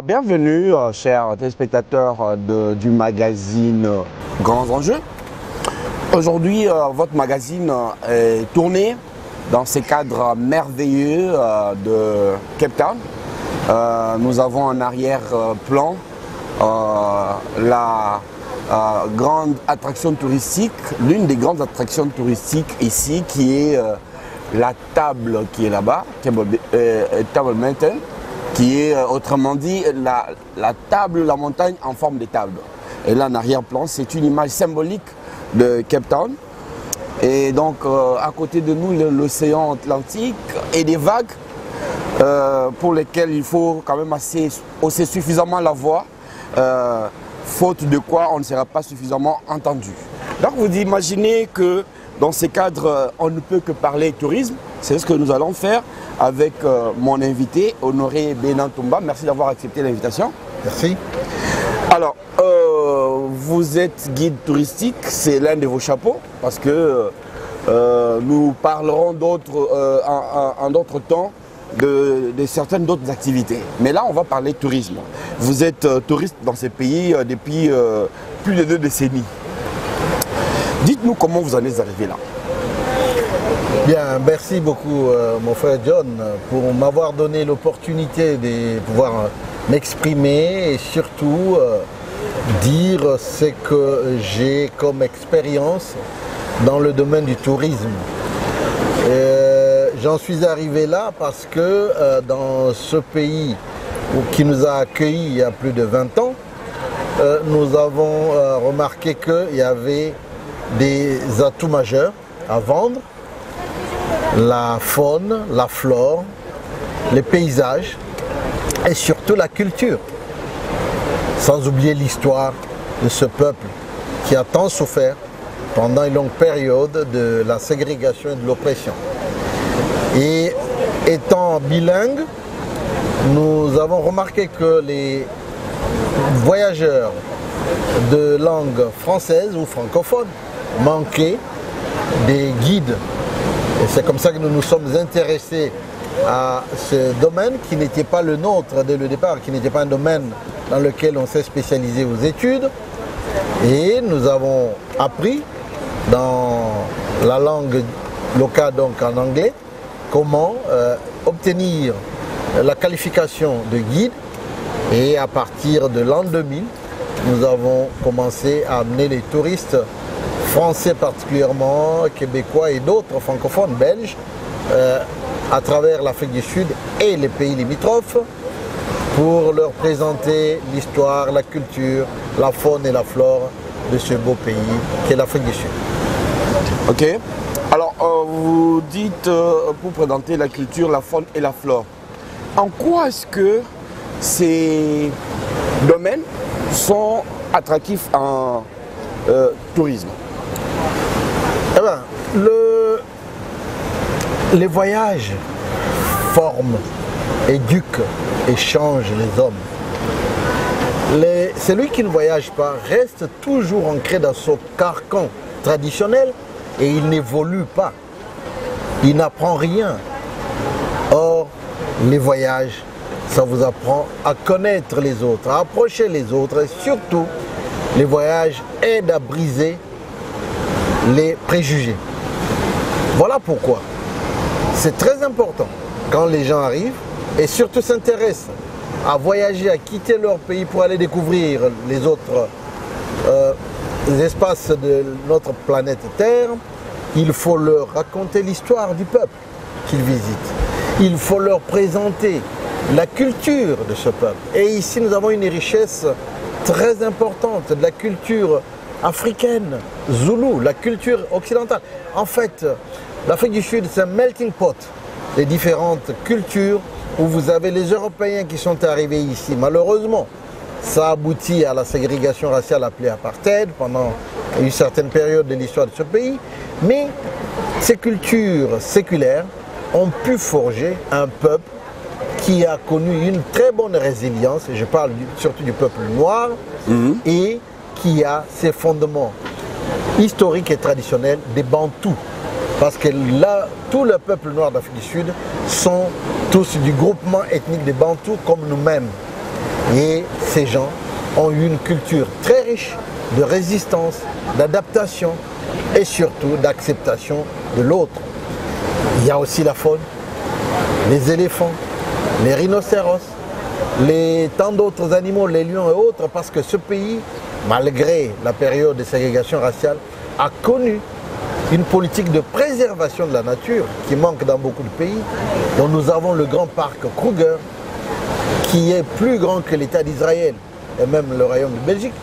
Bienvenue, chers téléspectateurs du magazine Grands Enjeux. Aujourd'hui, votre magazine est tourné dans ces cadres merveilleux de Cape Town. Nous avons en arrière-plan la grande attraction touristique, l'une des grandes attractions touristiques ici, qui est la table qui est là-bas, Table Mountain, qui est autrement dit la table, la montagne en forme de table. Et là en arrière-plan, c'est une image symbolique de Cape Town. Et donc à côté de nous, l'océan Atlantique et des vagues pour lesquelles il faut quand même hausser suffisamment la voix, faute de quoi on ne sera pas suffisamment entendu. Donc vous imaginez que dans ces cadres, on ne peut que parler tourisme. C'est ce que nous allons faire avec mon invité, Honoré Benantumba. Merci d'avoir accepté l'invitation. Merci. Alors, vous êtes guide touristique, c'est l'un de vos chapeaux, parce que nous parlerons en d'autres temps de certaines d'autres activités. Mais là, on va parler tourisme. Vous êtes touriste dans ces pays depuis plus de 2 décennies. Dites-nous comment vous en êtes arrivé là. Bien, merci beaucoup mon frère John pour m'avoir donné l'opportunité de pouvoir m'exprimer et surtout dire ce que j'ai comme expérience dans le domaine du tourisme. J'en suis arrivé là parce que dans ce pays qui nous a accueillis il y a plus de 20 ans, nous avons remarqué qu'il y avait des atouts majeurs à vendre: la faune, la flore, les paysages et surtout la culture. Sans oublier l'histoire de ce peuple qui a tant souffert pendant une longue période de la ségrégation et de l'oppression. Et étant bilingue, nous avons remarqué que les voyageurs de langue française ou francophone manquaient des guides. Et c'est comme ça que nous nous sommes intéressés à ce domaine qui n'était pas le nôtre dès le départ, qui n'était pas un domaine dans lequel on s'est spécialisé aux études. Et nous avons appris dans la langue locale, donc en anglais, comment obtenir la qualification de guide. Et à partir de l'an 2000, nous avons commencé à amener les touristes français particulièrement, québécois et d'autres francophones belges à travers l'Afrique du Sud et les pays limitrophes pour leur présenter l'histoire, la culture, la faune et la flore de ce beau pays qu'est l'Afrique du Sud. Ok. Alors vous dites pour présenter la culture, la faune et la flore. En quoi est-ce que ces domaines sont attractifs en tourisme? Eh bien, les voyages forment, éduquent et changent les hommes. Celui qui ne voyage pas reste toujours ancré dans son carcan traditionnel et il n'évolue pas. Il n'apprend rien. Or, les voyages, ça vous apprend à connaître les autres, à approcher les autres et surtout, les voyages aident à briser les préjugés. Voilà pourquoi c'est très important quand les gens arrivent et surtout s'intéressent à voyager, à quitter leur pays pour aller découvrir les autres espaces de notre planète Terre. Il faut leur raconter l'histoire du peuple qu'ils visitent. Il faut leur présenter la culture de ce peuple. Et ici, nous avons une richesse très importante de la culture africaine, zoulou, la culture occidentale. En fait, l'Afrique du Sud, c'est un melting pot des différentes cultures où vous avez les Européens qui sont arrivés ici. Malheureusement, ça aboutit à la ségrégation raciale appelée apartheid pendant une certaine période de l'histoire de ce pays. Mais ces cultures séculaires ont pu forger un peuple qui a connu une très bonne résilience, et je parle surtout du peuple noir, et qui a ses fondements historiques et traditionnels des Bantous. Parce que là, tout le peuple noir d'Afrique du Sud sont tous du groupement ethnique des Bantous comme nous-mêmes. Et ces gens ont eu une culture très riche de résistance, d'adaptation et surtout d'acceptation de l'autre. Il y a aussi la faune, les éléphants, les rhinocéros, tant d'autres animaux, les lions et autres, parce que ce pays, malgré la période de ségrégation raciale, a connu une politique de préservation de la nature qui manque dans beaucoup de pays, dont nous avons le grand parc Kruger, qui est plus grand que l'État d'Israël et même le royaume de Belgique,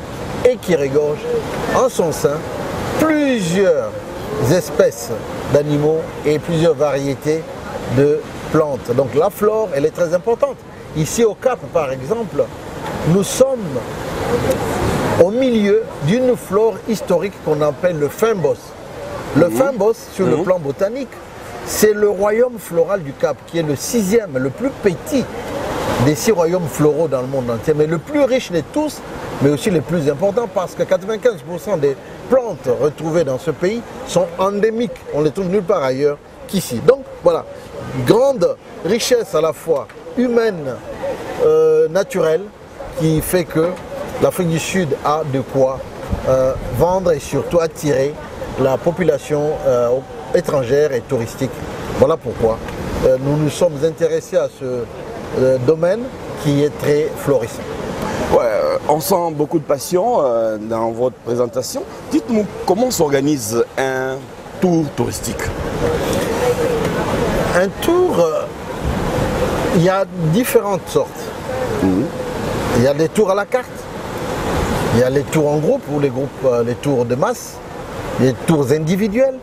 et qui regorge en son sein plusieurs espèces d'animaux et plusieurs variétés de plantes. Donc la flore, elle est très importante. Ici au Cap, par exemple, nous sommes au milieu d'une flore historique qu'on appelle le Fynbos. Le Fynbos, sur le plan botanique, c'est le royaume floral du Cap, qui est le 6e, le plus petit des 6 royaumes floraux dans le monde entier, mais le plus riche de tous, mais aussi le plus important, parce que 95% des plantes retrouvées dans ce pays sont endémiques. On les trouve nulle part ailleurs qu'ici. Donc voilà, grande richesse à la fois humaine, naturelle, qui fait que l'Afrique du Sud a de quoi vendre et surtout attirer la population étrangère et touristique. Voilà pourquoi nous nous sommes intéressés à ce domaine qui est très florissant. Ouais, on sent beaucoup de passion dans votre présentation. Dites-nous comment s'organise un tour touristique? Un tour, il y a différentes sortes. Il y a des tours à la carte, il y a les tours en groupe ou les tours de masse, les tours individuels.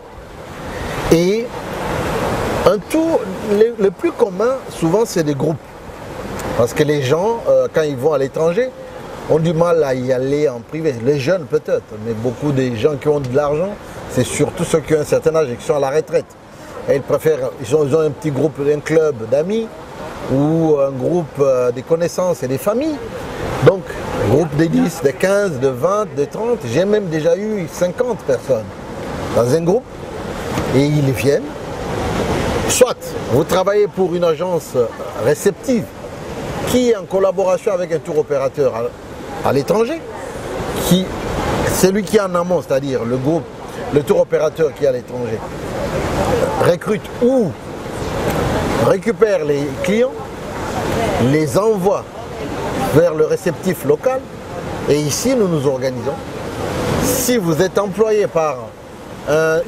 Et un tour, le plus commun, souvent, c'est des groupes. Parce que les gens, quand ils vont à l'étranger, ont du mal à y aller en privé. Les jeunes peut-être, mais beaucoup des gens qui ont de l'argent, c'est surtout ceux qui ont un certain âge et qui sont à la retraite. Et ils préfèrent, ils ont un petit groupe, un club d'amis ou un groupe des connaissances et des familles. Donc, groupe de 10, de 15, de 20, de 30, j'ai même déjà eu 50 personnes dans un groupe et ils viennent. Soit vous travaillez pour une agence réceptive qui est en collaboration avec un tour opérateur à l'étranger, celui qui est en amont, c'est-à-dire le groupe, le tour opérateur qui est à l'étranger, recrute ou récupère les clients, les envoie vers le réceptif local et ici nous nous organisons. Si vous êtes employé par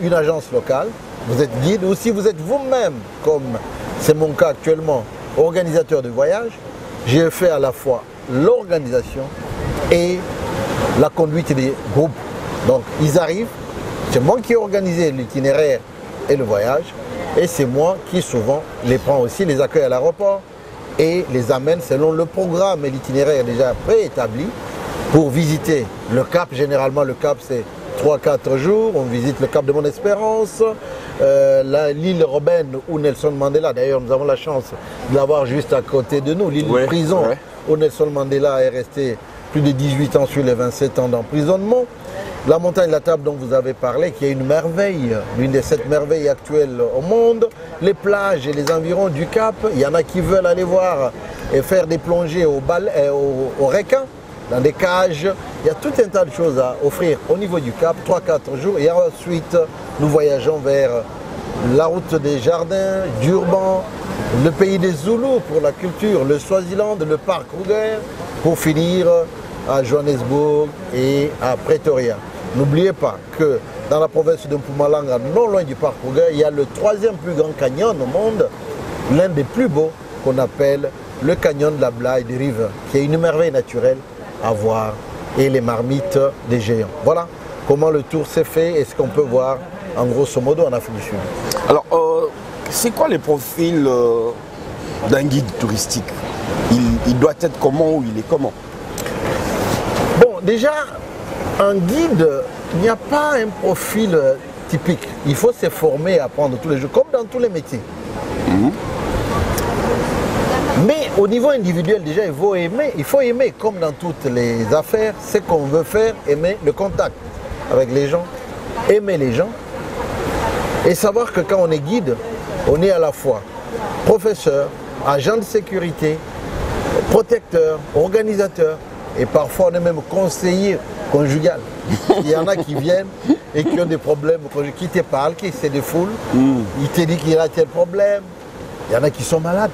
une agence locale, vous êtes guide, ou si vous êtes vous-même, comme c'est mon cas actuellement, organisateur de voyage, j'ai fait à la fois l'organisation et la conduite des groupes. Donc ils arrivent, c'est moi qui ai organisé l'itinéraire et le voyage, et c'est moi qui souvent les prends aussi, les accueille à l'aéroport et les amène selon le programme et l'itinéraire déjà préétabli pour visiter le Cap. Généralement le Cap c'est 3-4 jours, on visite le Cap de Bonne-Espérance, l'île Robben où Nelson Mandela, d'ailleurs nous avons la chance de l'avoir juste à côté de nous, l'île de prison où Nelson Mandela est resté plus de 18 ans sur les 27 ans d'emprisonnement. La montagne de la Table dont vous avez parlé, qui est une merveille, l'une des 7 merveilles actuelles au monde. Les plages et les environs du Cap, il y en a qui veulent aller voir et faire des plongées aux requins, dans des cages. Il y a tout un tas de choses à offrir au niveau du Cap, 3-4 jours. Et ensuite, nous voyageons vers la route des jardins, Durban, le pays des Zoulous pour la culture, le Swaziland, le parc Kruger, pour finir à Johannesburg et à Pretoria. N'oubliez pas que dans la province de Mpumalanga, non loin du parc Kruger, il y a le 3e plus grand canyon au monde, l'un des plus beaux qu'on appelle le canyon de la Blaye de River, qui est une merveille naturelle à voir, et les marmites des géants. Voilà comment le tour s'est fait et ce qu'on peut voir en grosso modo en Afrique du Sud. Alors, c'est quoi les profils d'un guide touristique? Il doit être comment ou il est comment? Bon, déjà, un guide, il n'y a pas un profil typique. Il faut se former, apprendre tous les jours, comme dans tous les métiers. Mais au niveau individuel, déjà, il faut aimer, comme dans toutes les affaires, ce qu'on veut faire, aimer le contact avec les gens, aimer les gens, et savoir que quand on est guide, on est à la fois professeur, agent de sécurité, protecteur, organisateur. Et parfois on est même conseiller conjugal. Il y en a qui viennent et qui ont des problèmes, qui te parlent, qui se défoulent. Il te dit qu'il a tel problème. Il y en a qui sont malades.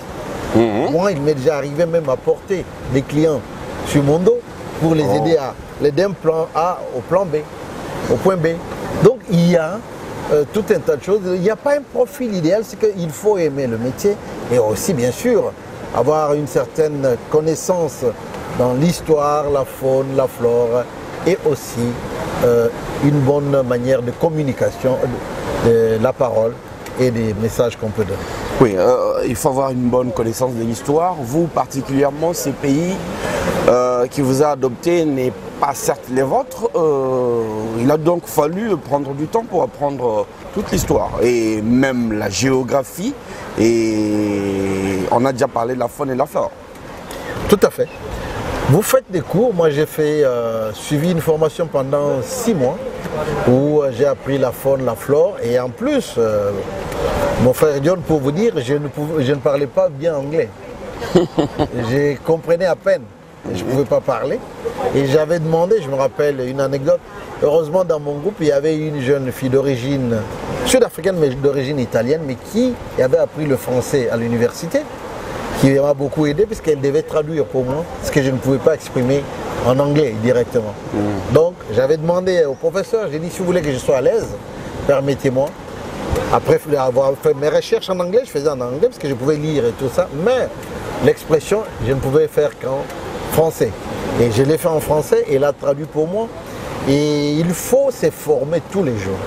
Moi, il m'est déjà arrivé même à porter des clients sur mon dos pour les aider à les d'un plan A au plan B, au point B. Donc il y a tout un tas de choses. Il n'y a pas un profil idéal, c'est qu'il faut aimer le métier et aussi bien sûr avoir une certaine connaissance dans l'histoire, la faune, la flore et aussi une bonne manière de communication de la parole et des messages qu'on peut donner. Oui, il faut avoir une bonne connaissance de l'histoire. Vous, particulièrement, ces pays qui vous a adopté n'est pas certes les vôtres. Il a donc fallu prendre du temps pour apprendre toute l'histoire et même la géographie. Et on a déjà parlé de la faune et de la flore. Tout à fait. Vous faites des cours. Moi, j'ai suivi une formation pendant 6 mois où j'ai appris la faune, la flore. Et en plus, mon frère John, pour vous dire, je ne parlais pas bien anglais. Je comprenais à peine. Je ne pouvais pas parler. Et j'avais demandé, je me rappelle une anecdote. Heureusement, dans mon groupe, il y avait une jeune fille d'origine sud-africaine, mais d'origine italienne, mais qui avait appris le français à l'université, qui m'a beaucoup aidé puisqu'elle devait traduire pour moi ce que je ne pouvais pas exprimer en anglais directement. Donc, j'avais demandé au professeur, j'ai dit, si vous voulez que je sois à l'aise, permettez-moi. Après avoir fait mes recherches en anglais, je faisais en anglais parce que je pouvais lire et tout ça, mais l'expression, je ne pouvais faire qu'en français. Et je l'ai fait en français et elle a traduit pour moi. Et il faut se former tous les jours.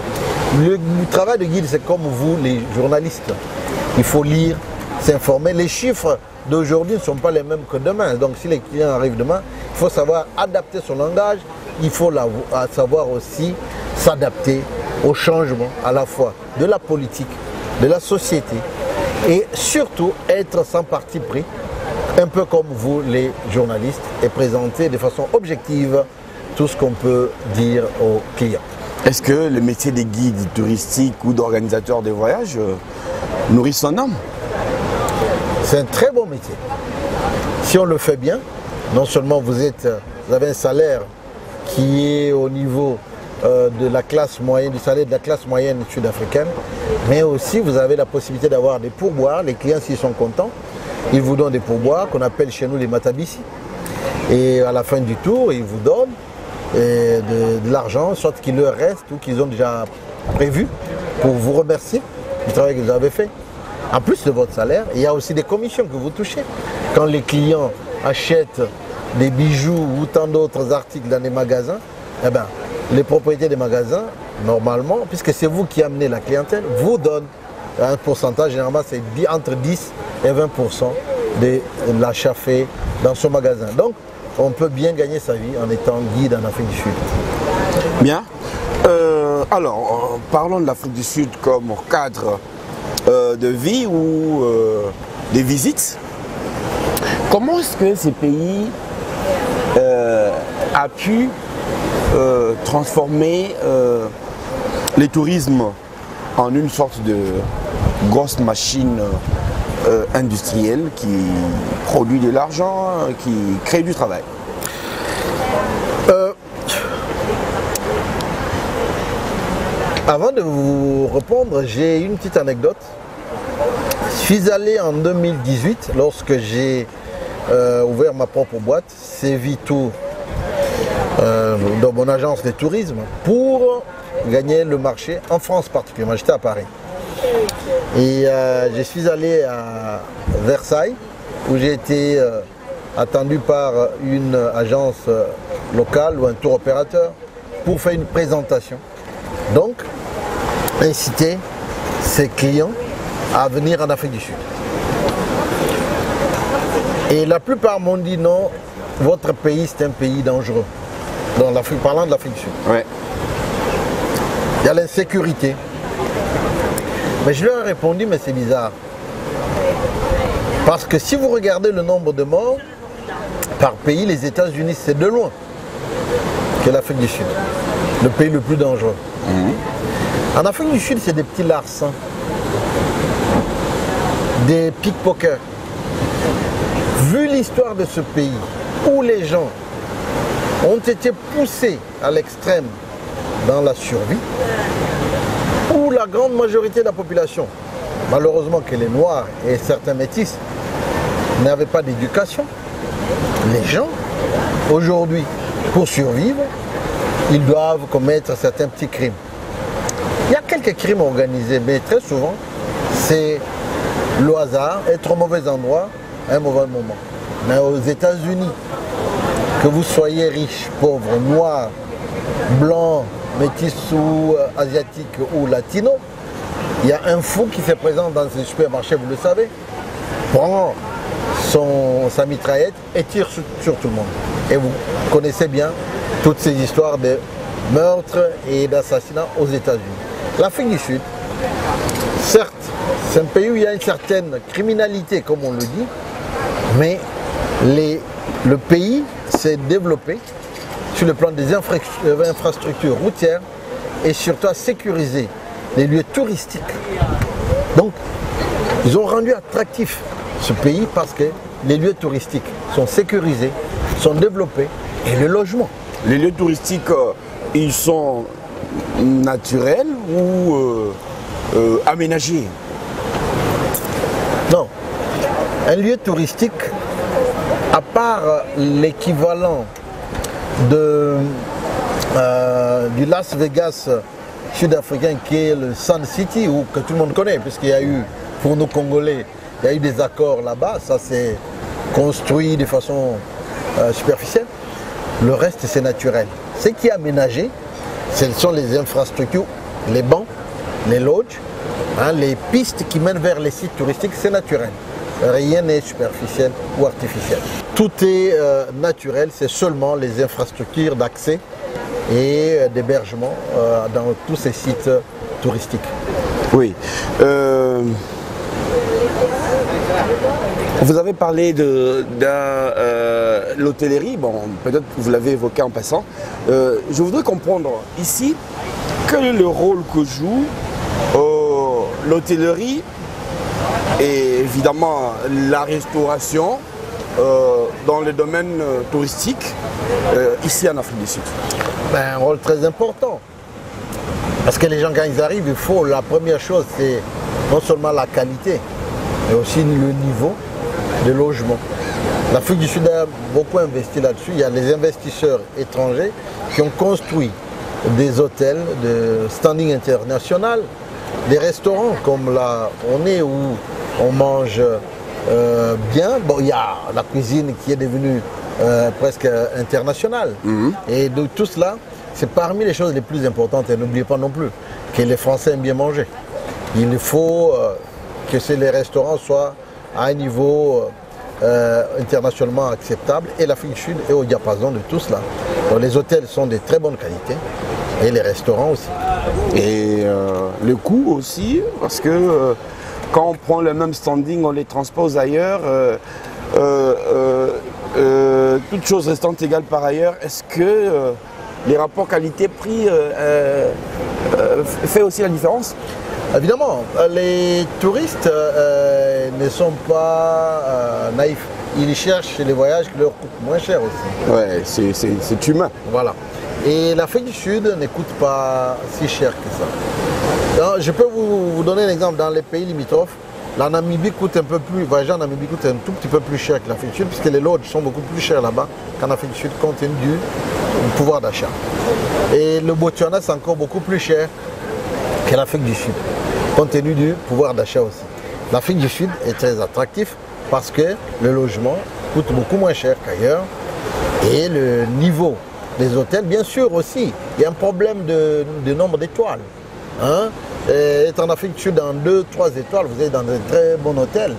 Le travail de guide, c'est comme vous, les journalistes. Il faut lire, s'informer. Les chiffres d'aujourd'hui ne sont pas les mêmes que demain. Donc si les clients arrivent demain, il faut savoir adapter son langage. Il faut savoir aussi s'adapter au changement à la fois de la politique, de la société et surtout être sans parti pris, un peu comme vous les journalistes, et présenter de façon objective tout ce qu'on peut dire aux clients. Est-ce que le métier des guides touristiques ou d'organisateur de voyages nourrit son âme? C'est un très bon métier. Si on le fait bien, non seulement vous avez un salaire qui est au niveau de la classe moyenne, du salaire de la classe moyenne sud-africaine, mais aussi vous avez la possibilité d'avoir des pourboires. Les clients, s'ils sont contents, ils vous donnent des pourboires qu'on appelle chez nous les matabisi. Et à la fin du tour, ils vous donnent de l'argent, soit qu'il leur reste ou qu'ils ont déjà prévu pour vous remercier du travail que vous avez fait. En plus de votre salaire, il y a aussi des commissions que vous touchez. Quand les clients achètent des bijoux ou tant d'autres articles dans les magasins, eh ben, les propriétaires des magasins, normalement, puisque c'est vous qui amenez la clientèle, vous donnent un pourcentage, généralement c'est entre 10 et 20% de l'achat fait dans ce magasin. Donc, on peut bien gagner sa vie en étant guide en Afrique du Sud. Bien. Alors, parlons de l'Afrique du Sud comme cadre de vie ou des visites. Comment est-ce que ces pays a pu transformer le tourisme en une sorte de grosse machine industrielle qui produit de l'argent, qui crée du travail? Avant de vous répondre, j'ai une petite anecdote. Je suis allé en 2018 lorsque j'ai ouvert ma propre boîte, Sevitour, dans mon agence de tourisme, pour gagner le marché en France particulièrement. J'étais à Paris. Et je suis allé à Versailles où j'ai été attendu par une agence locale ou un tour opérateur pour faire une présentation. Donc, inciter ses clients à venir en Afrique du Sud. Et la plupart m'ont dit non, votre pays c'est un pays dangereux. Parlant de l'Afrique du Sud. Ouais. Il y a l'insécurité. Mais je leur ai répondu, mais c'est bizarre. Parce que si vous regardez le nombre de morts par pays, les États-Unis, c'est de loin que l'Afrique du Sud. Le pays le plus dangereux. En Afrique du Sud, c'est des petits larcins, des pickpockets. vu l'histoire de ce pays, où les gens ont été poussés à l'extrême dans la survie, où la grande majorité de la population, malheureusement que les Noirs et certains métis, n'avaient pas d'éducation, les gens, aujourd'hui, pour survivre, ils doivent commettre certains petits crimes. Il y a quelques crimes organisés, mais très souvent, c'est le hasard, être au mauvais endroit à un mauvais moment. Mais aux États-Unis, que vous soyez riche, pauvre, noir, blanc, métis ou asiatique ou latino, il y a un fou qui se présente dans ces supermarchés, vous le savez, prend sa mitraillette et tire sur tout le monde. Et vous connaissez bien toutes ces histoires de meurtres et d'assassinats aux États-Unis. L'Afrique du Sud, certes, c'est un pays où il y a une certaine criminalité, comme on le dit, mais le pays s'est développé sur le plan des infrastructures routières et surtout à sécuriser les lieux touristiques. Donc, ils ont rendu attractif ce pays parce que les lieux touristiques sont sécurisés, sont développés et le logement. Les lieux touristiques, ils sont naturels ou aménagés? Non. Un lieu touristique, à part l'équivalent du Las Vegas sud-africain qui est le Sun City, ou que tout le monde connaît, puisqu'il y a eu, pour nous Congolais, il y a eu des accords là-bas, ça c'est construit de façon superficielle. Le reste c'est naturel. Ce qui est aménagé, ce sont les infrastructures, les bancs, les lodges, les pistes qui mènent vers les sites touristiques, c'est naturel. Rien n'est superficiel ou artificiel. Tout est naturel, c'est seulement les infrastructures d'accès et d'hébergement dans tous ces sites touristiques. Oui. Vous avez parlé de l'hôtellerie, bon, peut-être que vous l'avez évoqué en passant. Je voudrais comprendre ici quel est le rôle que joue l'hôtellerie et évidemment la restauration dans le domaine touristique ici en Afrique du Sud. Un rôle très important. Parce que les gens, quand ils arrivent, la première chose, c'est non seulement la qualité, mais aussi le niveau de logement. L'Afrique du Sud a beaucoup investi là-dessus. Il y a les investisseurs étrangers qui ont construit des hôtels de standing international, des restaurants comme là on est, où on mange bien. Bon, il y a la cuisine qui est devenue presque internationale. Et de tout cela, c'est parmi les choses les plus importantes. Et n'oubliez pas non plus que les Français aiment bien manger. Il faut que les restaurants soient à un niveau internationalement acceptable, et l'Afrique du Sud est au diapason de tout cela. Donc, les hôtels sont de très bonne qualité et les restaurants aussi. Et le coût aussi, parce que quand on prend le même standing, on les transpose ailleurs, toutes choses restant égales par ailleurs, est-ce que les rapports qualité-prix fait aussi la différence? Évidemment, les touristes ne sont pas naïfs. Ils cherchent les voyages qui leur coûtent moins cher aussi. Ouais, c'est humain. Voilà. Et l'Afrique du Sud ne coûte pas si cher que ça. Alors, je peux vous donner un exemple. Dans les pays limitrophes, la Namibie coûte un peu plus, voyager en Namibie coûte un tout petit peu plus cher que l'Afrique du Sud, puisque les lodges sont beaucoup plus chers là-bas qu'en Afrique du Sud, compte tenu du pouvoir d'achat. Et le Botswana, c'est encore beaucoup plus cher que l'Afrique du Sud, compte tenu du pouvoir d'achat aussi. L'Afrique du Sud est très attractif parce que le logement coûte beaucoup moins cher qu'ailleurs, et le niveau des hôtels, bien sûr aussi, il y a un problème de nombre d'étoiles. Être en Afrique du Sud dans 2-3 étoiles, vous êtes dans un très bon hôtel.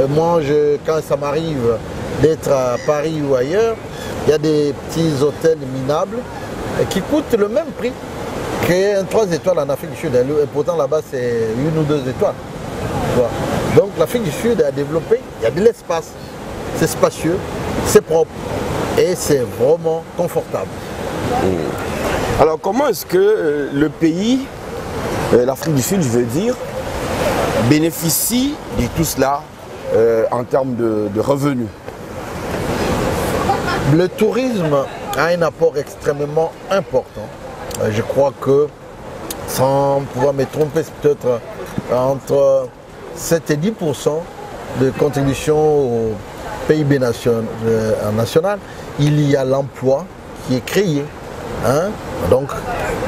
Moi, quand ça m'arrive d'être à Paris ou ailleurs, il y a des petits hôtels minables qui coûtent le même prix qu'un 3 étoiles en Afrique du Sud. Et pourtant là-bas c'est 1 ou 2 étoiles. Donc l'Afrique du Sud a développé, il y a de l'espace, c'est spacieux, c'est propre et c'est vraiment confortable. Alors comment est-ce que le pays, l'Afrique du Sud je veux dire, bénéficie de tout cela en termes de revenus? Le tourisme a un apport extrêmement important. Je crois que, sans pouvoir me tromper, c'est peut-être entre 7 et 10% de contribution au PIB national. Il y a l'emploi qui est créé, hein, donc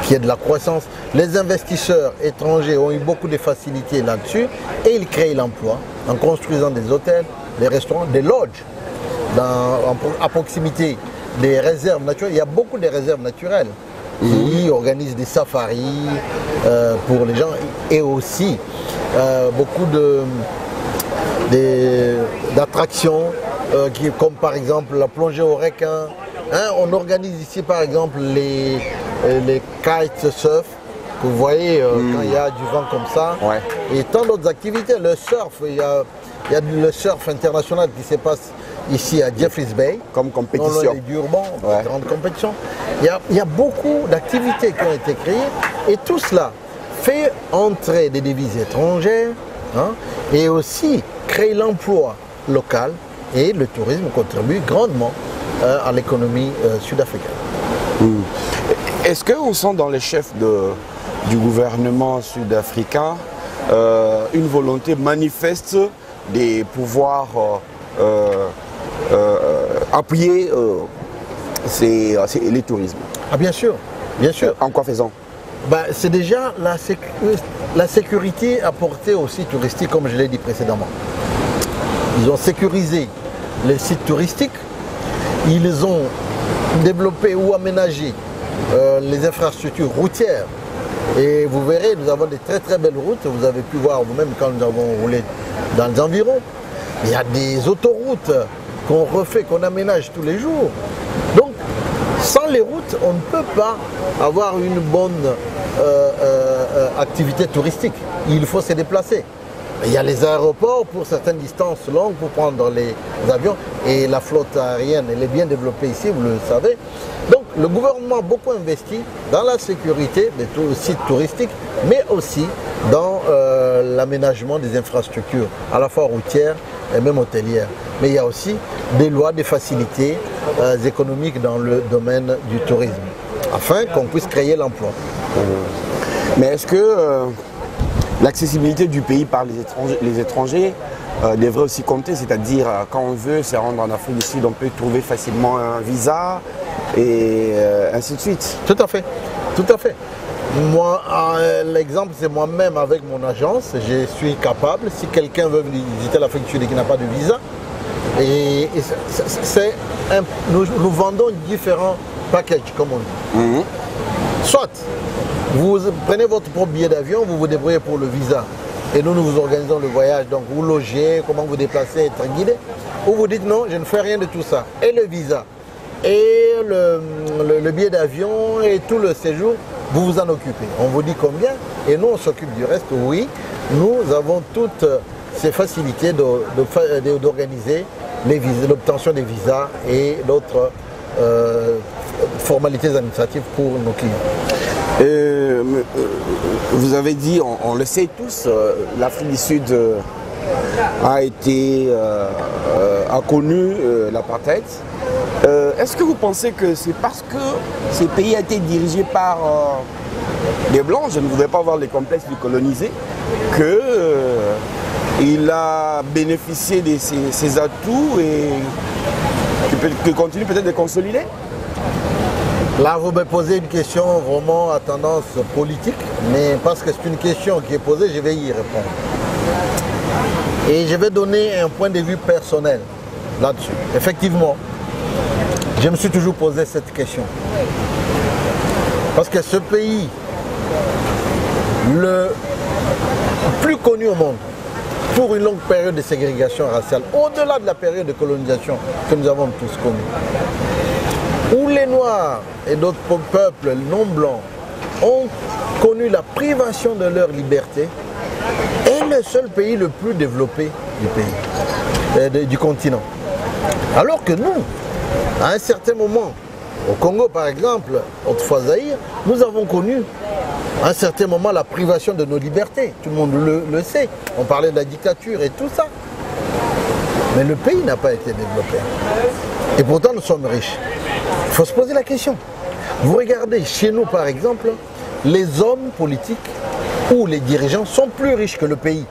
qui est de la croissance. Les investisseurs étrangers ont eu beaucoup de facilités là-dessus et ils créent l'emploi en construisant des hôtels, des restaurants, des lodges à proximité des réserves naturelles. Il y a beaucoup de réserves naturelles qui organisent des safaris pour les gens et aussi beaucoup d'attractions comme par exemple la plongée au requin. Hein, on organise ici par exemple les kitesurf, que vous voyez quand il y a du vent comme ça, ouais. Et tant d'autres activités. Le surf, il y a le surf international qui se passe ici à Jeffreys Bay, comme compétition. Du Durban, grande compétition. Il y a beaucoup d'activités qui ont été créées et tout cela fait entrer des devises étrangères, hein, et aussi créer l'emploi local, et le tourisme contribue grandement à l'économie sud-africaine. Est-ce qu'on sent dans les chefs du gouvernement sud-africain une volonté manifeste de pouvoir appuyer les tourismes? Ah bien sûr, bien sûr. En quoi faisant? C'est déjà la sécurité apportée aux sites touristiques, comme je l'ai dit précédemment. Ils ont sécurisé les sites touristiques, ils ont développé ou aménagé les infrastructures routières. Et vous verrez, nous avons des très très belles routes, vous avez pu voir vous-même quand nous avons roulé dans les environs. Il y a des autoroutes qu'on refait, qu'on aménage tous les jours. Donc, sans les routes, on ne peut pas avoir une bonne activité touristique. Il faut se déplacer. Il y a les aéroports pour certaines distances longues pour prendre les avions. Et la flotte aérienne, elle est bien développée ici, vous le savez. Donc, le gouvernement a beaucoup investi dans la sécurité des sites touristiques, mais aussi dans l'aménagement des infrastructures, à la fois routières et même hôtelières. Mais il y a aussi des lois, des facilités économiques dans le domaine du tourisme, afin qu'on puisse créer l'emploi. Mais est-ce que l'accessibilité du pays par les étrangers devrait aussi compter? C'est-à-dire, quand on veut se rendre en Afrique du Sud, on peut trouver facilement un visa et ainsi de suite. Tout à fait, tout à fait. Moi, l'exemple, c'est moi-même avec mon agence. Je suis capable, si quelqu'un veut visiter l'Afrique du Sud et qui n'a pas de visa, nous vendons différents packages, comme on dit. Soit vous prenez votre propre billet d'avion, vous vous débrouillez pour le visa. Et nous vous organisons le voyage, donc vous logez, comment vous déplacez, être guidé. Ou vous dites non, je ne fais rien de tout ça. Et le visa, et le billet d'avion, et tout le séjour, vous vous en occupez. On vous dit combien, et nous on s'occupe du reste. Oui, nous avons toutes ces facilités d'organiser l'obtention des visas et d'autres formalités administratives pour nos clients. Vous avez dit, on le sait tous, l'Afrique du Sud a connu l'apartheid. Est-ce que vous pensez que c'est parce que ce pays a été dirigé par des Blancs, je ne voudrais pas avoir les complexes du colonisé, qu'il a bénéficié de ses atouts et qu'il continue peut-être de consolider? Là, vous me posez une question vraiment à tendance politique, mais parce que c'est une question qui est posée, je vais y répondre. Et je vais donner un point de vue personnel là-dessus. Effectivement, je me suis toujours posé cette question. Parce que ce pays, le plus connu au monde, pour une longue période de ségrégation raciale, au-delà de la période de colonisation que nous avons tous connue, où les Noirs et d'autres peuples non blancs ont connu la privation de leur liberté, est le seul pays le plus développé du continent. Alors que nous, à un certain moment, au Congo par exemple, autrefois Zaïre, nous avons connu à un certain moment la privation de nos libertés. Tout le monde le sait. On parlait de la dictature et tout ça. Mais le pays n'a pas été développé. Et pourtant, nous sommes riches. Il faut se poser la question. Vous regardez, chez nous, par exemple, les hommes politiques ou les dirigeants sont plus riches que le pays.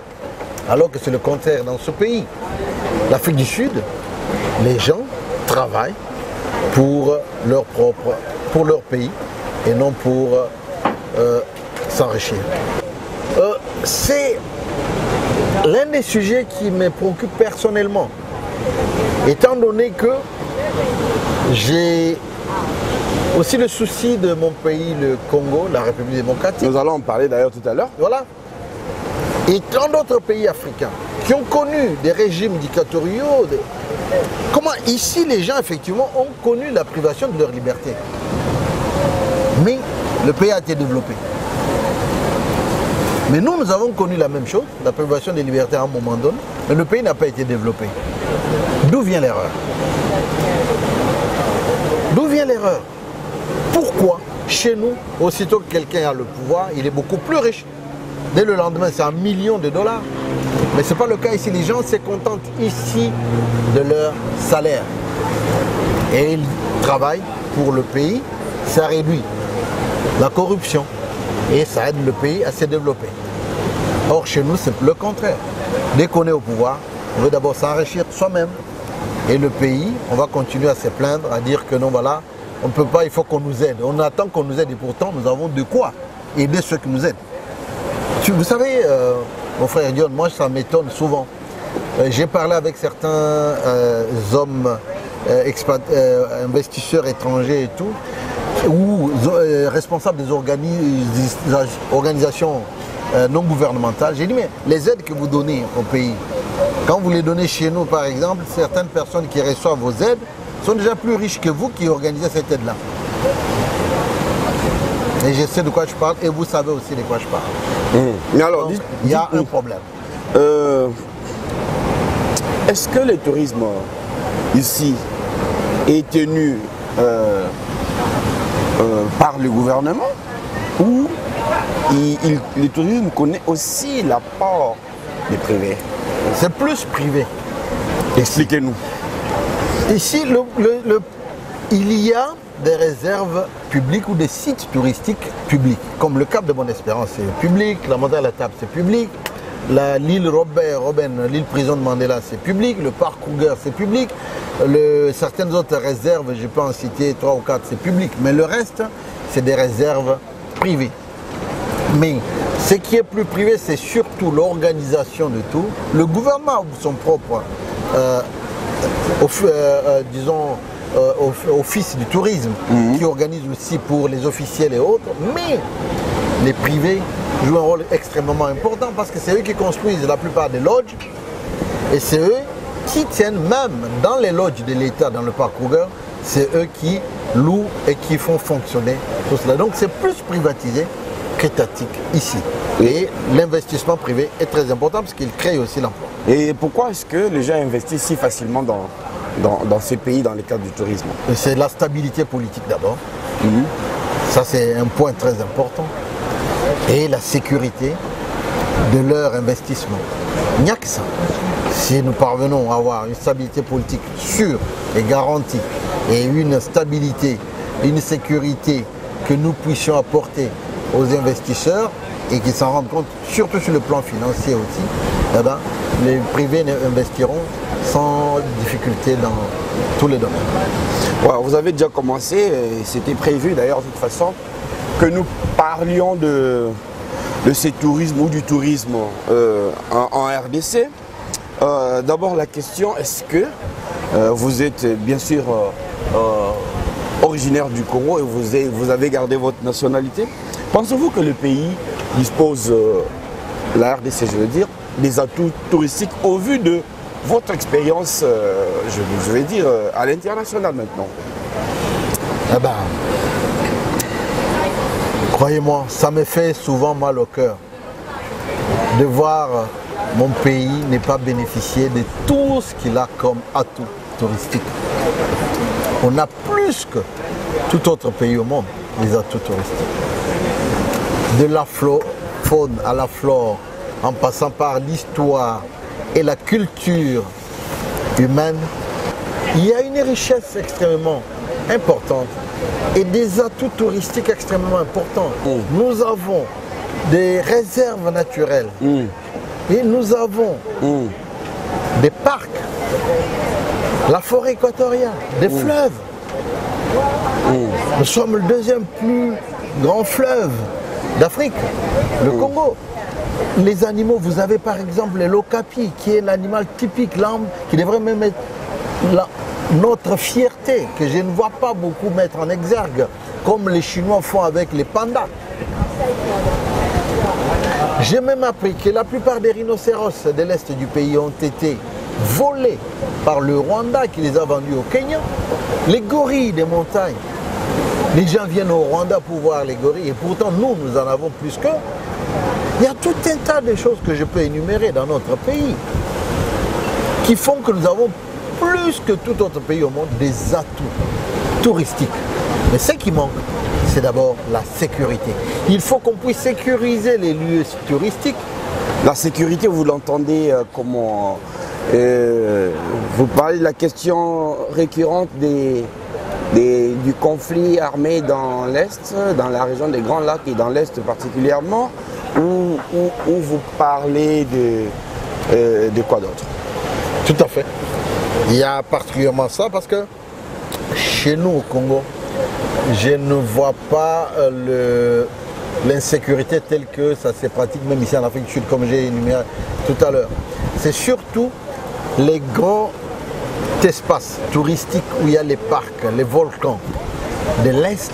Alors que c'est le contraire dans ce pays. L'Afrique du Sud, les gens travaillent pour leur pays et non pour s'enrichir. C'est l'un des sujets qui me préoccupe personnellement, étant donné que j'ai aussi le souci de mon pays, le Congo, la République démocratique. Nous allons en parler d'ailleurs tout à l'heure. Voilà. Et tant d'autres pays africains qui ont connu des régimes dictatoriaux. Comment ici les gens effectivement ont connu la privation de leur liberté. Mais le pays a été développé. Mais nous avons connu la même chose, la privation des libertés à un moment donné, mais le pays n'a pas été développé. D'où vient l'erreur? D'où vient l'erreur? Pourquoi chez nous, aussitôt que quelqu'un a le pouvoir, il est beaucoup plus riche? Dès le lendemain, c'est $1 million. Mais ce n'est pas le cas ici. Les gens se contentent ici de leur salaire. Et ils travaillent pour le pays. Ça réduit la corruption. Et ça aide le pays à se développer. Or, chez nous, c'est le contraire. Dès qu'on est au pouvoir, on veut d'abord s'enrichir soi-même. Et le pays, on va continuer à se plaindre, à dire que non, voilà, on ne peut pas, il faut qu'on nous aide. On attend qu'on nous aide et pourtant, nous avons de quoi aider ceux qui nous aident. Vous savez, mon frère Dion, moi ça m'étonne souvent. J'ai parlé avec certains hommes, investisseurs étrangers et tout, ou responsables des organisations non gouvernementales. J'ai dit, mais les aides que vous donnez au pays, quand vous les donnez chez nous par exemple, certaines personnes qui reçoivent vos aides sont déjà plus riches que vous qui organisez cette aide-là. Et je sais de quoi je parle et vous savez aussi de quoi je parle. Mais alors, donc, il y a un problème. Est-ce que le tourisme ici est tenu par le gouvernement ou le tourisme connaît aussi l'apport des privés? C'est plus privé. Expliquez-nous. Ici, il y a des réserves publiques ou des sites touristiques publics, comme le Cap de Bonne-Espérance, c'est public, la montagne à la Table, c'est public, l'île Robben, l'île prison de Mandela, c'est public, le parc Kruger, c'est public, certaines autres réserves, je peux en citer 3 ou 4, c'est public, mais le reste, c'est des réserves privées. Mais ce qui est plus privé, c'est surtout l'organisation de tout. Le gouvernement a son propre, disons, office du tourisme qui organise aussi pour les officiels et autres, mais les privés jouent un rôle extrêmement important parce que c'est eux qui construisent la plupart des lodges et c'est eux qui tiennent même dans les lodges de l'État dans le parc Kruger, c'est eux qui louent et qui font fonctionner tout cela. Donc c'est plus privatisé qu'étatique ici. Et l'investissement privé est très important parce qu'il crée aussi l'emploi. Et pourquoi est-ce que les gens investissent si facilement dans ces pays, dans le cadre du tourisme? C'est la stabilité politique d'abord. Ça, c'est un point très important. Et la sécurité de leur investissement. Il n'y a que ça. Si nous parvenons à avoir une stabilité politique sûre et garantie, et une stabilité, une sécurité que nous puissions apporter aux investisseurs et qu'ils s'en rendent compte, surtout sur le plan financier aussi, eh ben, les privés investiront sans difficulté dans tous les domaines. Ouais, vous avez déjà commencé, et c'était prévu d'ailleurs de toute façon, que nous parlions de ce tourisme ou du tourisme en RDC. D'abord la question, est-ce que vous êtes bien sûr originaire du Congo et vous avez gardé votre nationalité? Pensez-vous que le pays dispose, la RDC je veux dire, des atouts touristiques au vu de votre expérience, je vais dire, à l'international maintenant? Eh ben, croyez-moi, ça me fait souvent mal au cœur de voir mon pays ne pas bénéficier de tout ce qu'il a comme atout touristique. On a plus que tout autre pays au monde des atouts touristiques. De la faune à la flore, en passant par l'histoire et la culture humaine, il y a une richesse extrêmement importante et des atouts touristiques extrêmement importants. Nous avons des réserves naturelles et nous avons des parcs, la forêt équatoriale, des fleuves. Nous sommes le deuxième plus grand fleuve d'Afrique, le Congo. Les animaux, vous avez par exemple l'okapi, qui est l'animal typique, l'âme, qui devrait même être notre fierté, que je ne vois pas beaucoup mettre en exergue, comme les Chinois font avec les pandas. J'ai même appris que la plupart des rhinocéros de l'Est du pays ont été volés par le Rwanda qui les a vendus au Kenya. Les gorilles des montagnes, les gens viennent au Rwanda pour voir les gorilles et pourtant nous en avons plus qu'eux. Il y a tout un tas de choses que je peux énumérer dans notre pays qui font que nous avons plus que tout autre pays au monde des atouts touristiques. Mais ce qui manque, c'est d'abord la sécurité. Il faut qu'on puisse sécuriser les lieux touristiques. La sécurité, vous l'entendez comment vous parlez de la question récurrente du conflit armé dans l'Est, dans la région des Grands Lacs et dans l'Est particulièrement, ou vous parlez de quoi d'autre? Tout à fait. Il y a particulièrement ça parce que chez nous au Congo, je ne vois pas l'insécurité telle que ça se pratique même ici en Afrique du Sud, comme j'ai énuméré tout à l'heure. C'est surtout les grands espaces touristiques où il y a les parcs, les volcans de l'Est,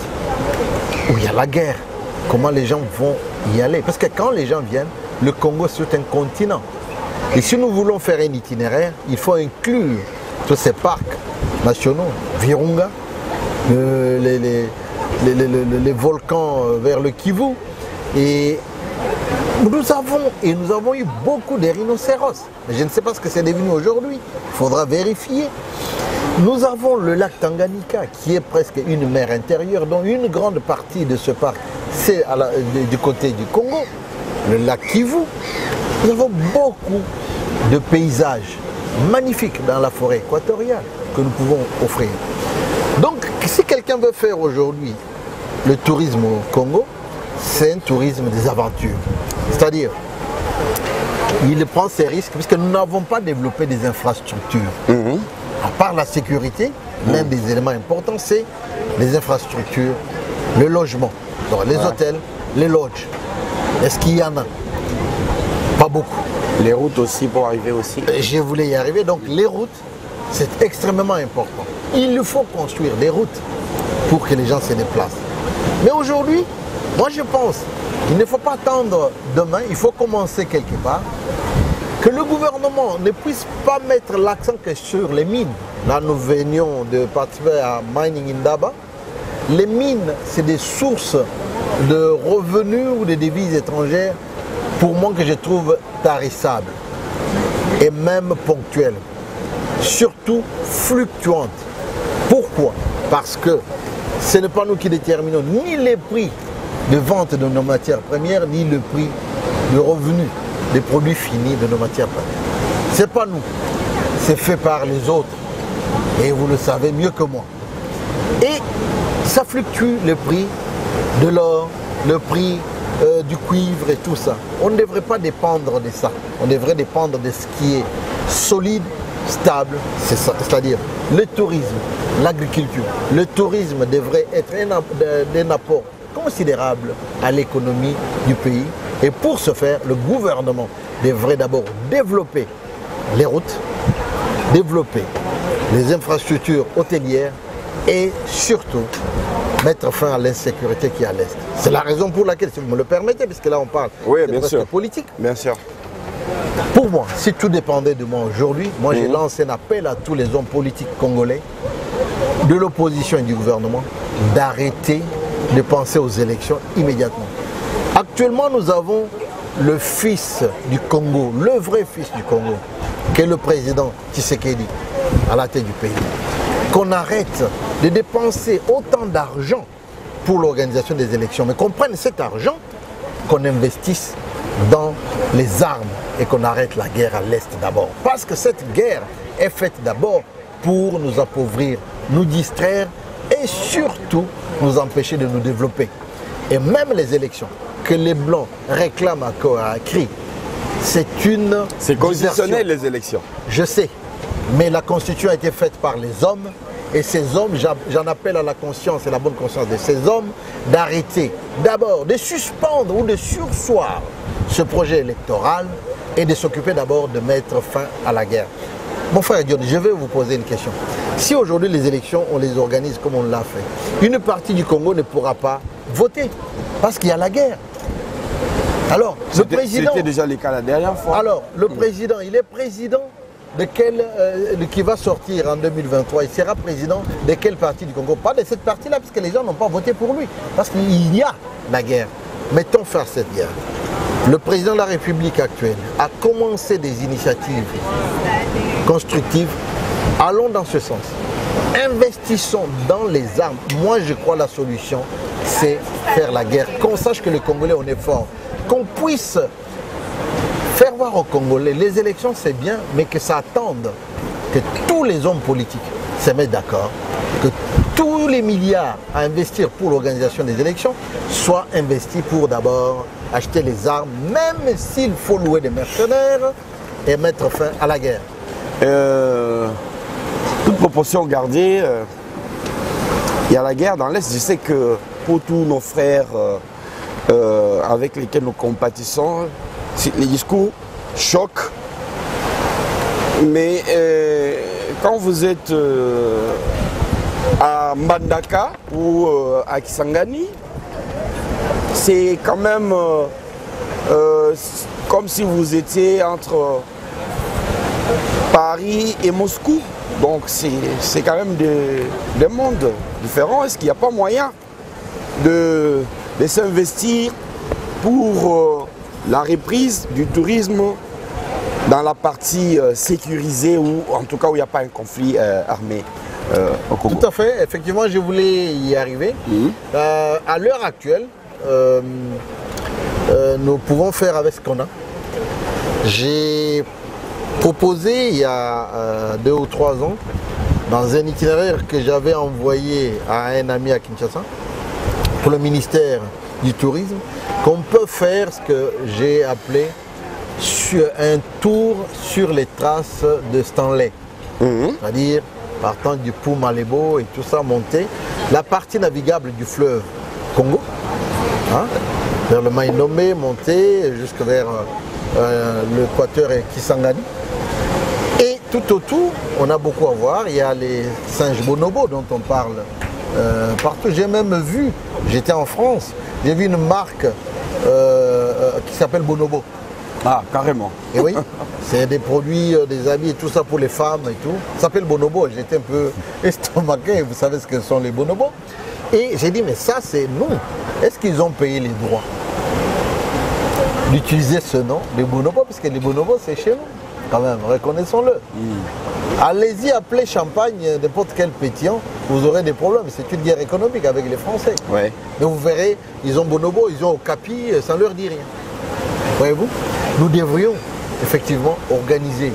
où il y a la guerre. Comment les gens vont y aller? Parce que quand les gens viennent, le Congo c'est un continent. Et si nous voulons faire un itinéraire, il faut inclure tous ces parcs nationaux, Virunga, les volcans vers le Kivu. Et nous avons eu beaucoup de rhinocéros. Je ne sais pas ce que c'est devenu aujourd'hui. Il faudra vérifier. Nous avons le lac Tanganyika qui est presque une mer intérieure, dont une grande partie de ce parc c'est du côté du Congo, le lac Kivu. Nous avons beaucoup de paysages magnifiques dans la forêt équatoriale que nous pouvons offrir. Donc si quelqu'un veut faire aujourd'hui le tourisme au Congo, c'est un tourisme des aventures. C'est-à-dire, il prend ses risques puisque nous n'avons pas développé des infrastructures. À part la sécurité, l'un des éléments importants, c'est les infrastructures, le logement, donc les hôtels, les lodges. Est-ce qu'il y en a? Pas beaucoup. Les routes aussi pour arriver aussi. Je voulais y arriver, donc les routes, c'est extrêmement important. Il faut construire des routes pour que les gens se déplacent. Mais aujourd'hui, moi je pense qu'il ne faut pas attendre demain, il faut commencer quelque part. Que le gouvernement ne puisse pas mettre l'accent que sur les mines. Là, nous venions de participer à Mining Indaba. Les mines, c'est des sources de revenus ou de devises étrangères, pour moi, que je trouve tarissables et même ponctuelles. Surtout fluctuantes. Pourquoi? Parce que ce n'est pas nous qui déterminons ni les prix de vente de nos matières premières, ni le prix de revenu des produits finis de nos matières premières. Ce n'est pas nous, c'est fait par les autres. Et vous le savez mieux que moi. Et ça fluctue le prix de l'or, le prix du cuivre et tout ça. On ne devrait pas dépendre de ça. On devrait dépendre de ce qui est solide, stable, c'est-à-dire le tourisme, l'agriculture. Le tourisme devrait être un apport considérable à l'économie du pays. Et pour ce faire, le gouvernement devrait d'abord développer les routes, développer les infrastructures hôtelières et surtout mettre fin à l'insécurité qui est à l'Est. C'est la raison pour laquelle, si vous me le permettez, puisque là on parle de politique. Bien sûr. Pour moi, si tout dépendait de moi aujourd'hui, moi j'ai lancé un appel à tous les hommes politiques congolais, de l'opposition et du gouvernement, d'arrêter de penser aux élections immédiatement. Actuellement, nous avons le fils du Congo, le vrai fils du Congo, qui est le président Tshisekedi, à la tête du pays. Qu'on arrête de dépenser autant d'argent pour l'organisation des élections, mais qu'on prenne cet argent, qu'on investisse dans les armes et qu'on arrête la guerre à l'Est d'abord. Parce que cette guerre est faite d'abord pour nous appauvrir, nous distraire et surtout nous empêcher de nous développer. Et même les élections que les Blancs réclament à corps à cri, c'est une... C'est conditionnel les élections. Je sais, mais la Constitution a été faite par les hommes et ces hommes, j'en appelle à la conscience et la bonne conscience de ces hommes d'arrêter d'abord, de suspendre ou de surseoir ce projet électoral et de s'occuper d'abord de mettre fin à la guerre. Mon frère Dion, je vais vous poser une question. Si aujourd'hui les élections, on les organise comme on l'a fait, une partie du Congo ne pourra pas voter parce qu'il y a la guerre. Alors, le président... C'était déjà le cas la dernière fois. Alors, le président, il est président de qui va sortir en 2023. Il sera président de quelle partie du Congo? Pas de cette partie-là, parce que les gens n'ont pas voté pour lui. Parce qu'il y a la guerre. Mettons fin à cette guerre. Le président de la République actuelle a commencé des initiatives constructives. Allons dans ce sens. Investissons dans les armes. Moi, je crois que la solution, c'est faire la guerre. Qu'on sache que les Congolais, on est fort. Qu'on puisse faire voir aux Congolais, les élections, c'est bien, mais que ça attende que tous les hommes politiques se mettent d'accord, que tous les milliards à investir pour l'organisation des élections soient investis pour d'abord acheter les armes, même s'il faut louer des mercenaires et mettre fin à la guerre. Toute proportion gardée, il y a la guerre dans l'Est. Je sais que pour tous nos frères avec lesquels nous compatissons, les discours choquent. Mais quand vous êtes à Mbandaka ou à Kisangani, c'est quand même comme si vous étiez entre Paris et Moscou. Donc c'est quand même des mondes différents. Est-ce qu'il n'y a pas moyen de s'investir pour la reprise du tourisme dans la partie sécurisée ou en tout cas où il n'y a pas un conflit armé au Congo? Tout à fait, effectivement je voulais y arriver. À l'heure actuelle, nous pouvons faire avec ce qu'on a. J'ai proposé il y a 2 ou 3 ans, dans un itinéraire que j'avais envoyé à un ami à Kinshasa, pour le ministère du Tourisme, qu'on peut faire ce que j'ai appelé un tour sur les traces de Stanley. C'est-à-dire, partant du Pont Malebo et tout ça, monter la partie navigable du fleuve Congo, vers le Maindomé, monter jusqu'à vers l'équateur et Kisangani. Et tout autour, on a beaucoup à voir. Il y a les singes bonobos dont on parle partout. J'ai même vu, j'étais en France, j'ai vu une marque qui s'appelle Bonobo. Ah, carrément. Et oui, c'est des produits, des habits et tout ça pour les femmes et tout. Ça s'appelle Bonobo. J'étais un peu estomaqué, vous savez ce que sont les bonobos. Et j'ai dit, mais ça c'est nous. Est-ce qu'ils ont payé les droits d'utiliser ce nom, les bonobos? Parce que les bonobos c'est chez nous, quand même, reconnaissons-le. Allez-y, appelez Champagne, n'importe quel pétillant, vous aurez des problèmes. C'est une guerre économique avec les Français. Ouais. Mais vous verrez, ils ont Bonobo, ils ont Okapi, ça ne leur dit rien. Voyez-vous, nous devrions effectivement organiser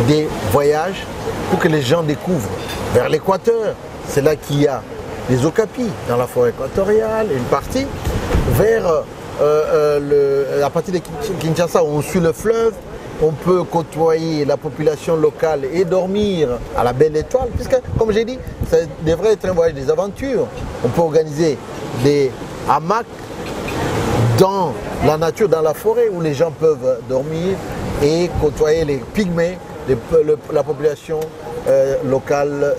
des voyages pour que les gens découvrent. Vers l'équateur, c'est là qu'il y a les Okapis, dans la forêt équatoriale, une partie. Vers la partie de Kinshasa, où on suit le fleuve, on peut côtoyer la population locale et dormir à la belle étoile, puisque, comme j'ai dit, ça devrait être un voyage des aventures. On peut organiser des hamacs dans la nature, dans la forêt, où les gens peuvent dormir et côtoyer les pygmées, la population locale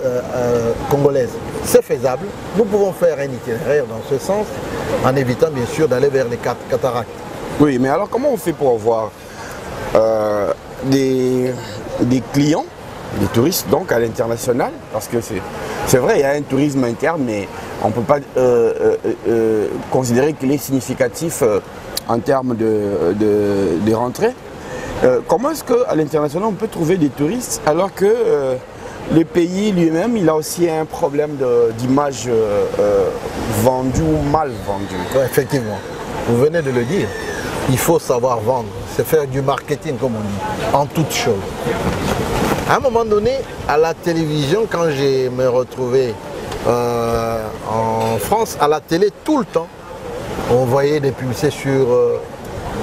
congolaise. C'est faisable. Nous pouvons faire un itinéraire dans ce sens, en évitant bien sûr d'aller vers les cataractes. Oui, mais alors comment on fait pour avoir des clients, des touristes donc à l'international? Parce que c'est vrai, il y a un tourisme interne, mais on ne peut pas considérer qu'il est significatif en termes de rentrée. Comment est-ce qu'à l'international on peut trouver des touristes alors que le pays lui-même il a aussi un problème d'image vendue ou mal vendue? Ouais, effectivement, vous venez de le dire, il faut savoir vendre, c'est faire du marketing comme on dit, en toute chose. À un moment donné, à la télévision, quand je me retrouvais en France, à la télé, tout le temps, on voyait des publicités sur,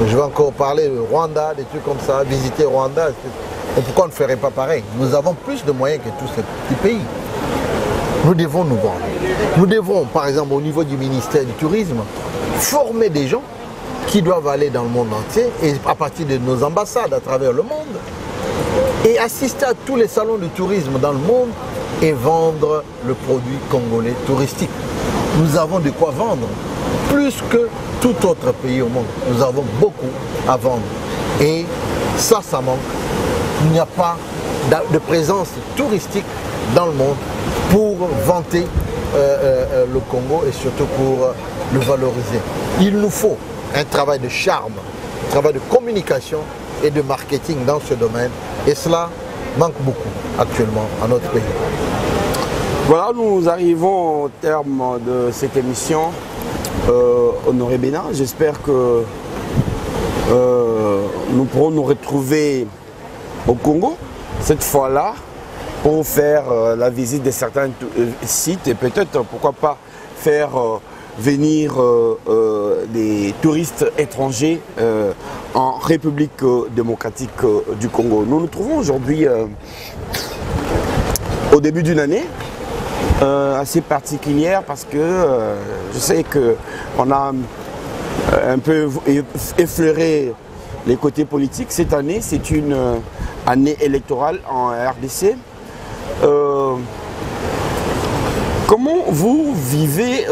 je vais encore parler de Rwanda, des trucs comme ça, visiter Rwanda. Et pourquoi on ne ferait pas pareil? Nous avons plus de moyens que tous ces petits pays. Nous devons nous vendre. Nous devons, par exemple, au niveau du ministère du Tourisme, former des gens qui doivent aller dans le monde entier, et à partir de nos ambassades à travers le monde, et assister à tous les salons de tourisme dans le monde et vendre le produit congolais touristique. Nous avons de quoi vendre, plus que tout autre pays au monde. Nous avons beaucoup à vendre. Et ça manque. Il n'y a pas de présence touristique dans le monde pour vanter le Congo et surtout pour le valoriser. Il nous faut un travail de charme, un travail de communication et de marketing dans ce domaine. Et cela manque beaucoup actuellement à notre pays. Voilà, nous arrivons au terme de cette émission. Honoré Bénin, j'espère que nous pourrons nous retrouver au Congo, cette fois-là, pour faire la visite de certains sites et peut-être, pourquoi pas, faire venir des touristes étrangers en République démocratique du Congo. Nous nous trouvons aujourd'hui au début d'une année assez particulière parce que je sais qu'on a un peu effleuré les côtés politiques. Cette année, c'est une année électorale en RDC. Comment vous vivez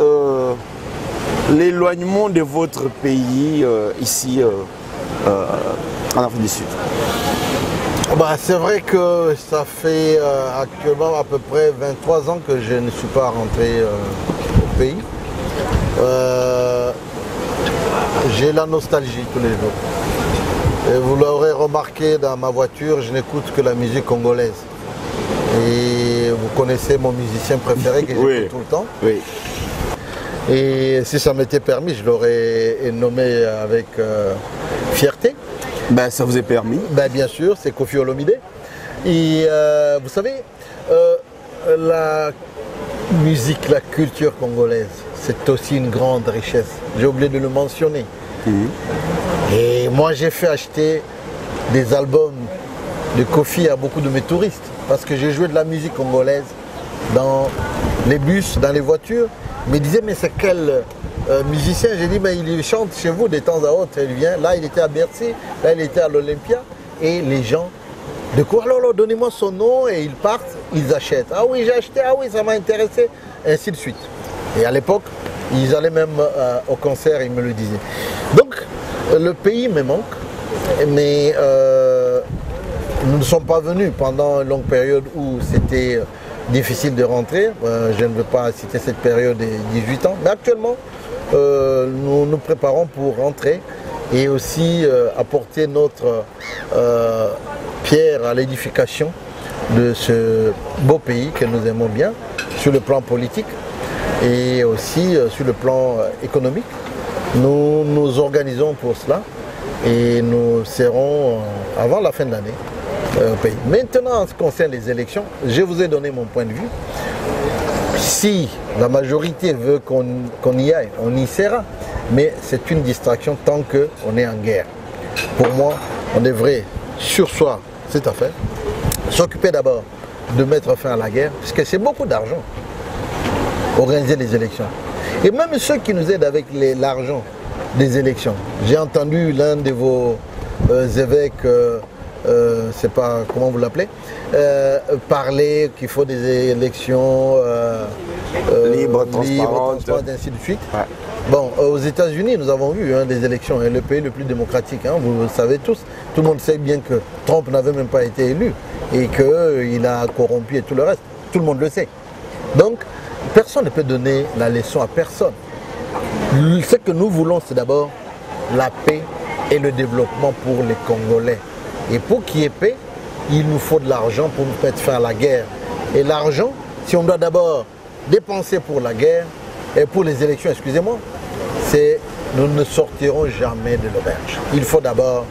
l'éloignement de votre pays ici en Afrique du Sud? Bah, c'est vrai que ça fait actuellement à peu près 23 ans que je ne suis pas rentré au pays. J'ai la nostalgie tous les jours. Et vous l'aurez remarqué dans ma voiture, je n'écoute que la musique congolaise. Et vous connaissez mon musicien préféré que j'écoute tout le temps. Oui. Et si ça m'était permis, je l'aurais nommé avec fierté. Ben, ça vous est permis. Ben, bien sûr, c'est Koffi Olomide. Et vous savez, la musique, la culture congolaise, c'est aussi une grande richesse. J'ai oublié de le mentionner. Et moi, j'ai fait acheter des albums de Koffi à beaucoup de mes touristes parce que j'ai joué de la musique congolaise dans les bus, dans les voitures. Ils me disaient, mais c'est quel musicien? J'ai dit, mais il chante chez vous de temps à autre. Il vient. Là, il était à Bercy, là, il était à l'Olympia. Et les gens, de quoi, alors, donnez-moi son nom, et ils partent, ils achètent. Ah oui, j'ai acheté, ah oui, ça m'a intéressé, et ainsi de suite. Et à l'époque, ils allaient même au concert, ils me le disaient. Donc, le pays me manque, mais nous ne sommes pas venus pendant une longue période où c'était difficile de rentrer. Je ne veux pas citer cette période des 18 ans, mais actuellement, nous nous préparons pour rentrer et aussi apporter notre pierre à l'édification de ce beau pays que nous aimons bien, sur le plan politique et aussi sur le plan économique. Nous nous organisons pour cela et nous serons avant la fin de l'année au pays. Maintenant, en ce qui concerne les élections, je vous ai donné mon point de vue. Si la majorité veut qu'on y aille, on y sera. Mais c'est une distraction tant qu'on est en guerre. Pour moi, on devrait surseoir cette affaire, s'occuper d'abord de mettre fin à la guerre, puisque c'est beaucoup d'argent, organiser les élections. Et même ceux qui nous aident avec l'argent des élections. J'ai entendu l'un de vos évêques, c'est pas comment vous l'appelez, parler qu'il faut des élections libres, transparentes, ainsi de suite. Ouais. Bon, aux États-Unis, nous avons vu des élections, le pays le plus démocratique, vous le savez tous. Tout le monde sait bien que Trump n'avait même pas été élu et qu'il a corrompu et tout le reste. Tout le monde le sait. Donc, personne ne peut donner la leçon à personne. Ce que nous voulons, c'est d'abord la paix et le développement pour les Congolais. Et pour qu'il y ait paix, il nous faut de l'argent pour nous mettre fin à la guerre. Et l'argent, si on doit d'abord dépenser pour la guerre et pour les élections, excusez-moi, nous ne sortirons jamais de l'auberge. Il faut d'abord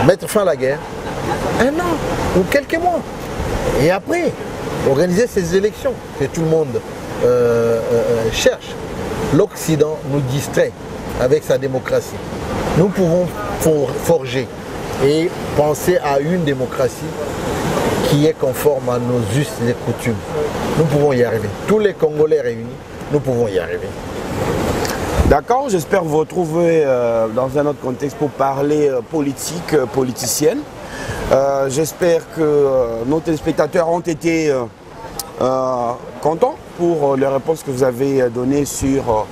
mettre fin à la guerre un an ou quelques mois. Et après, organiser ces élections que tout le monde cherche. L'Occident nous distrait avec sa démocratie. Nous pouvons forger et penser à une démocratie qui est conforme à nos us et coutumes. Nous pouvons y arriver. Tous les Congolais réunis, nous pouvons y arriver. D'accord, j'espère vous retrouver dans un autre contexte pour parler politique, politicienne. J'espère que nos téléspectateurs ont été contents pour les réponses que vous avez données sur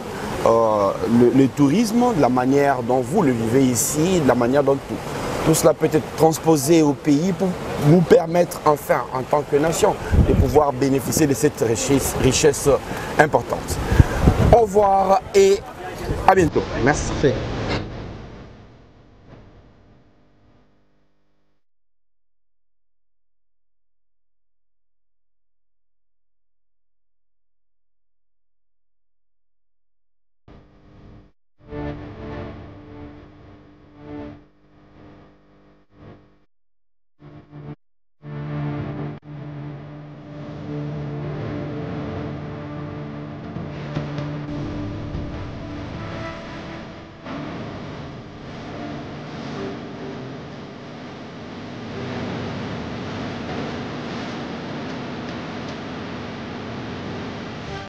le tourisme, de la manière dont vous le vivez ici, de la manière dont tout cela peut être transposé au pays pour nous permettre enfin, en tant que nation, de pouvoir bénéficier de cette richesse importante. Au revoir et à bientôt. Merci.